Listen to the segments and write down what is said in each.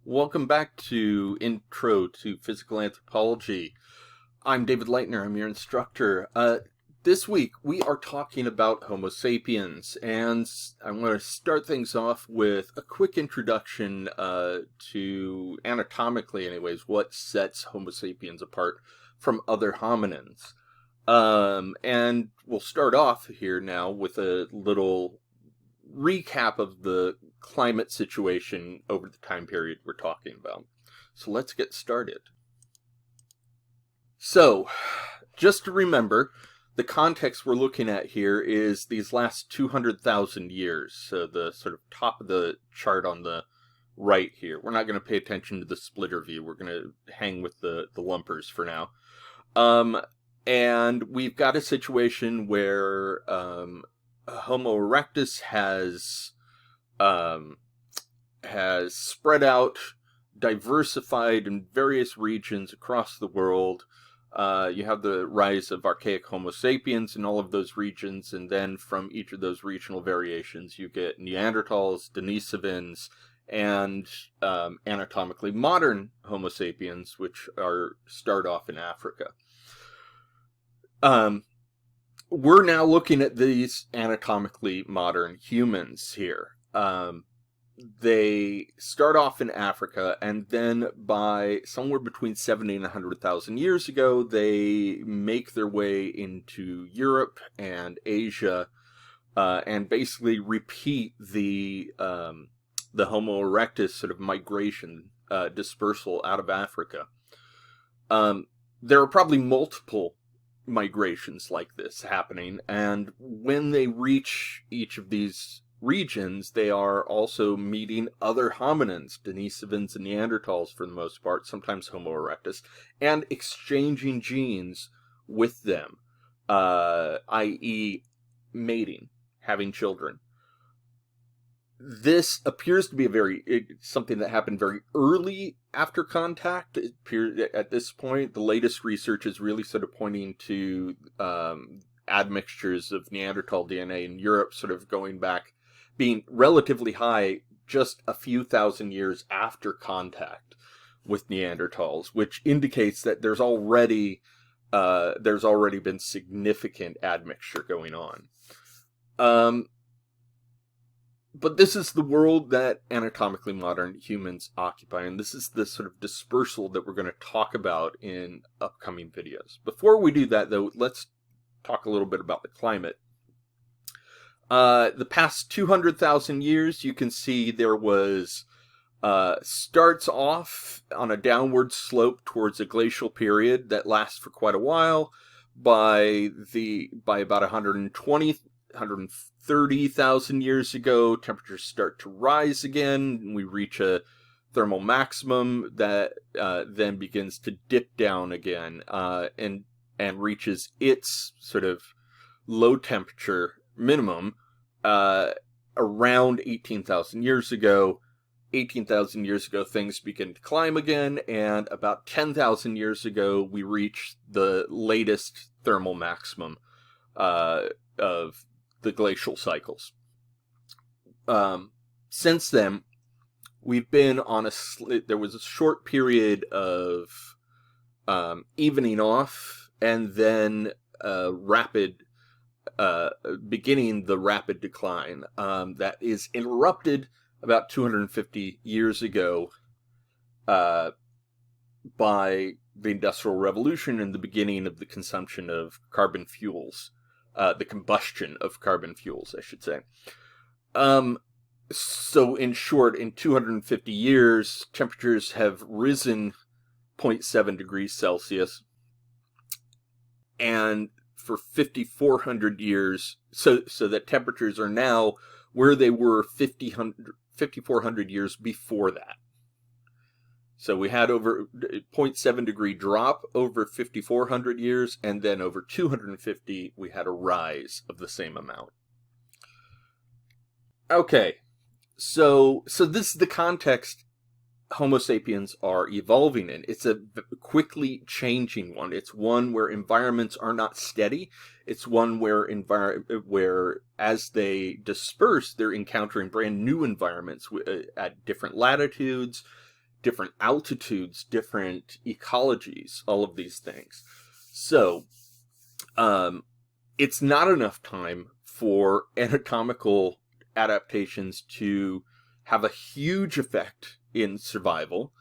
Welcome back to Intro to Physical Anthropology. I'm David Leitner, I'm your instructor. This week we are talking about Homo sapiens, and I'm going to start things off with a quick introduction to, anatomically anyways, what sets Homo sapiens apart from other hominins. And we'll start off here now with a little recap of the climate situation over the time period we're talking about. So let's get started. So, just to remember, the context we're looking at here is these last 200,000 years. So the sort of top of the chart on the right here. We're not going to pay attention to the splitter view. We're going to hang with the lumpers for now. And we've got a situation where Homo erectus has spread out, diversified in various regions across the world. You have the rise of archaic Homo sapiens in all of those regions, and then from each of those regional variations, you get Neanderthals, Denisovans, and anatomically modern Homo sapiens, which start off in Africa. We're now looking at these anatomically modern humans here. They start off in Africa, and then by somewhere between 70 and 100,000 years ago, they make their way into Europe and Asia, and basically repeat the Homo erectus sort of migration, dispersal out of Africa. There are probably multiple migrations like this happening, and when they reach each of these regions, they are also meeting other hominins, Denisovans and Neanderthals for the most part, sometimes Homo erectus, and exchanging genes with them, i.e. mating, having children. This appears to be something that happened very early after contact. It appears at this point, the latest research is really sort of pointing to admixtures of Neanderthal DNA in Europe, sort of going back, being relatively high just a few thousand years after contact with Neanderthals, which indicates that there's already been significant admixture going on. But this is the world that anatomically modern humans occupy, and this is the sort of dispersal that we're going to talk about in upcoming videos. Before we do that, though, let's talk a little bit about the climate. The past 200,000 years, you can see there was, starts off on a downward slope towards a glacial period that lasts for quite a while. By about 130,000 years ago, temperatures start to rise again. We reach a thermal maximum that then begins to dip down again, and reaches its sort of low temperature minimum around 18,000 years ago. 18,000 years ago, things begin to climb again, and about 10,000 years ago, we reach the latest thermal maximum of the glacial cycles. Since then, we've been on there was a short period of evening off, and then beginning the rapid decline that is interrupted about 250 years ago by the Industrial Revolution and the beginning of the consumption of carbon fuels. The combustion of carbon fuels, I should say. So in short, in 250 years, temperatures have risen 0.7 degrees Celsius. And for 5,400 years, so that temperatures are now where they were 5,400 years before that. So we had over 0.7 degree drop over 5,400 years, and then over 250, we had a rise of the same amount. Okay, so this is the context Homo sapiens are evolving in. It's a quickly changing one. It's one where environments are not steady. It's one where as they disperse, they're encountering brand new environments at different latitudes, different altitudes, different ecologies, all of these things. So, it's not enough time for anatomical adaptations to have a huge effect in survival,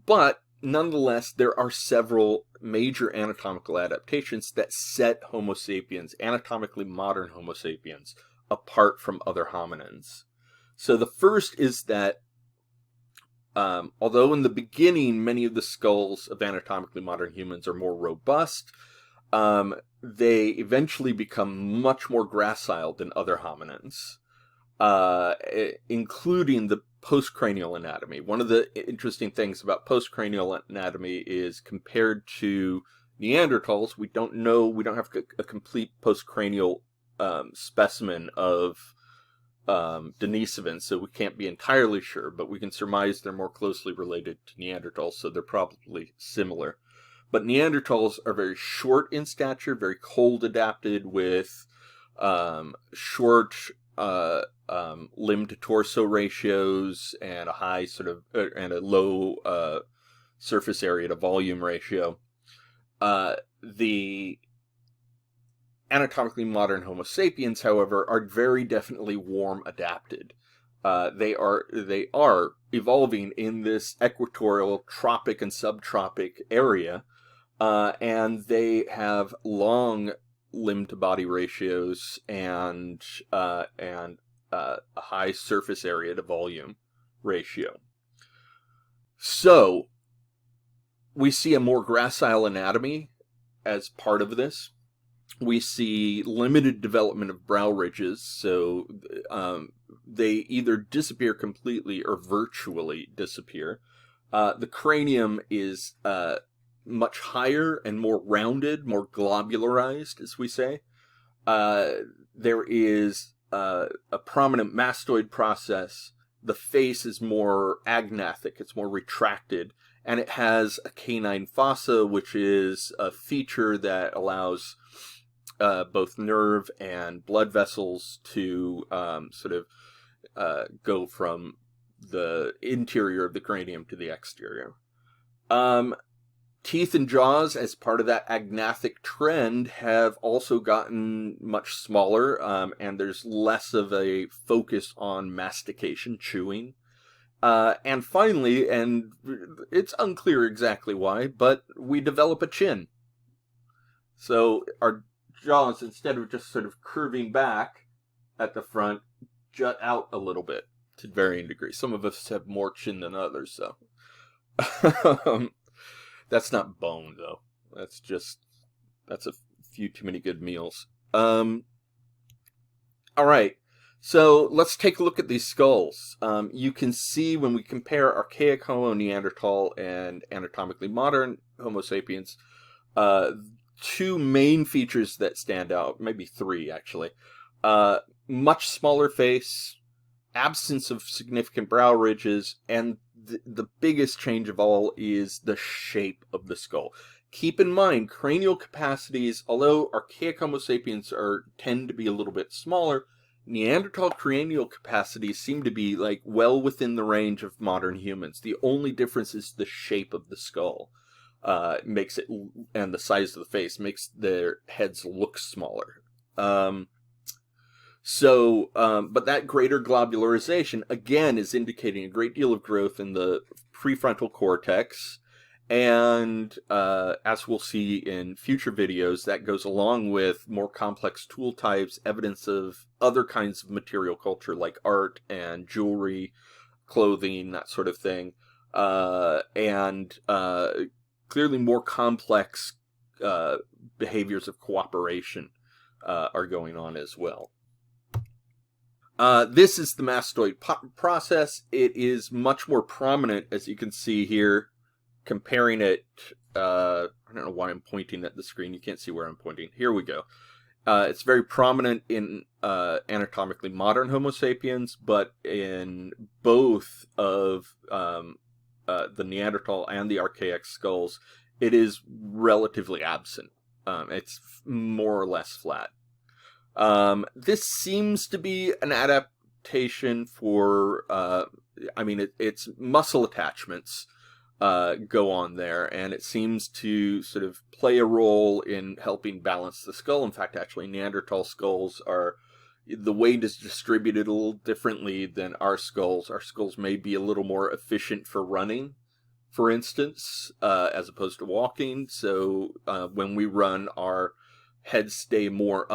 but nonetheless, there are several major anatomical adaptations that set Homo sapiens, anatomically modern Homo sapiens, apart from other hominins. So the first is that although in the beginning many of the skulls of anatomically modern humans are more robust, they eventually become much more gracile than other hominins, including the postcranial anatomy. One of the interesting things about postcranial anatomy is, compared to Neanderthals, we don't have a complete postcranial specimen of Denisovans, so we can't be entirely sure, but we can surmise they're more closely related to Neanderthals, so they're probably similar. But Neanderthals are very short in stature, very cold adapted, with short limb to torso ratios and a high and a low surface area to volume ratio. The anatomically modern Homo sapiens, however, are very definitely warm adapted. They are evolving in this equatorial, tropic and subtropic area, and they have long limb to body ratios and a high surface area to volume ratio. So we see a more gracile anatomy as part of this. We see limited development of brow ridges, so they either disappear completely or virtually disappear. The cranium is much higher and more rounded, more globularized, as we say. There is a prominent mastoid process. The face is more agnathic, it's more retracted, and it has a canine fossa, which is a feature that allows both nerve and blood vessels to go from the interior of the cranium to the exterior. Teeth and jaws, as part of that agnathic trend, have also gotten much smaller, and there's less of a focus on mastication, chewing. And finally, and it's unclear exactly why, but we develop a chin. So our jaws, instead of just sort of curving back at the front, jut out a little bit to varying degrees. Some of us have more chin than others, so. That's not bone, though. That's a few too many good meals. All right. So let's take a look at these skulls. You can see when we compare archaic Homo Neanderthal and anatomically modern Homo sapiens, two main features that stand out, maybe three actually. Much smaller face, absence of significant brow ridges, and the biggest change of all is the shape of the skull. Keep in mind, cranial capacities, although archaic Homo sapiens tend to be a little bit smaller, Neanderthal cranial capacities seem to be well within the range of modern humans. The only difference is the shape of the skull. Makes it, and the size of the face makes their heads look smaller. But that greater globularization, again, is indicating a great deal of growth in the prefrontal cortex. And as we'll see in future videos, that goes along with more complex tool types, evidence of other kinds of material culture like art and jewelry, clothing, that sort of thing. And clearly more complex behaviors of cooperation are going on as well. This is the mastoid process. It is much more prominent, as you can see here, comparing it, I don't know why I'm pointing at the screen. You can't see where I'm pointing. Here we go. It's very prominent in anatomically modern Homo sapiens, but in both of the Neanderthal and the archaic skulls, it is relatively absent. It's more or less flat. This seems to be an adaptation for, it's muscle attachments. go on there, and it seems to sort of play a role in helping balance the skull. In fact, actually, Neanderthal skulls are, the weight is distributed a little differently than our skulls. Our skulls may be a little more efficient for running, for instance, as opposed to walking. So when we run, our heads stay more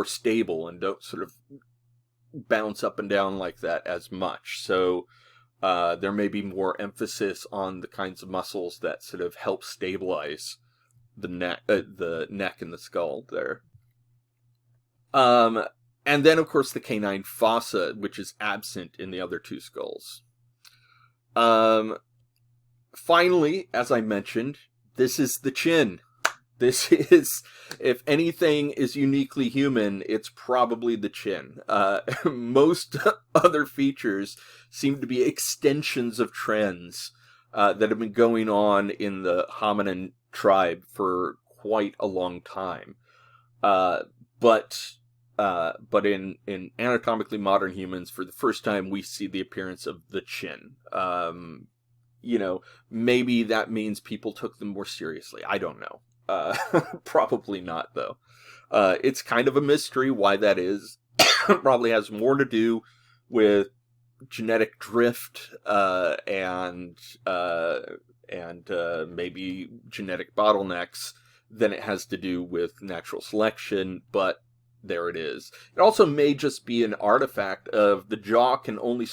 stable and don't sort of bounce up and down like that as much. So there may be more emphasis on the kinds of muscles that sort of help stabilize the neck and the skull there. And then, of course, the canine fossa, which is absent in the other two skulls. Finally, as I mentioned, this is the chin. This is, if anything is uniquely human, it's probably the chin. Most other features seem to be extensions of trends that have been going on in the hominin tribe for quite a long time. But in anatomically modern humans, for the first time, we see the appearance of the chin. Maybe that means people took them more seriously. I don't know. Probably not, though. It's kind of a mystery why that is. Probably has more to do with genetic drift and maybe genetic bottlenecks than it has to do with natural selection, but there it is. It also may just be an artifact of the jaw can only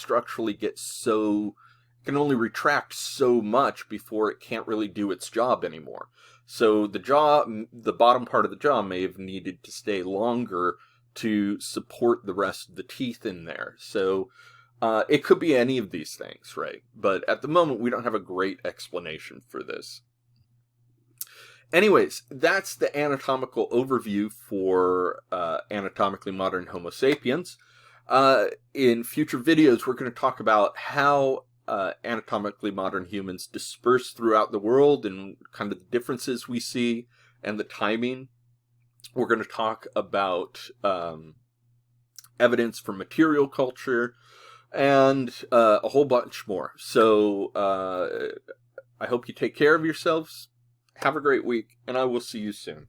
retract so much before it can't really do its job anymore. So the bottom part of the jaw may have needed to stay longer to support the rest of the teeth in there. So it could be any of these things, right? But at the moment, we don't have a great explanation for this. Anyways, that's the anatomical overview for anatomically modern Homo sapiens. In future videos, we're going to talk about how anatomically modern humans disperse throughout the world and kind of the differences we see and the timing. We're going to talk about evidence for material culture and a whole bunch more. So I hope you take care of yourselves. Have a great week, and I will see you soon.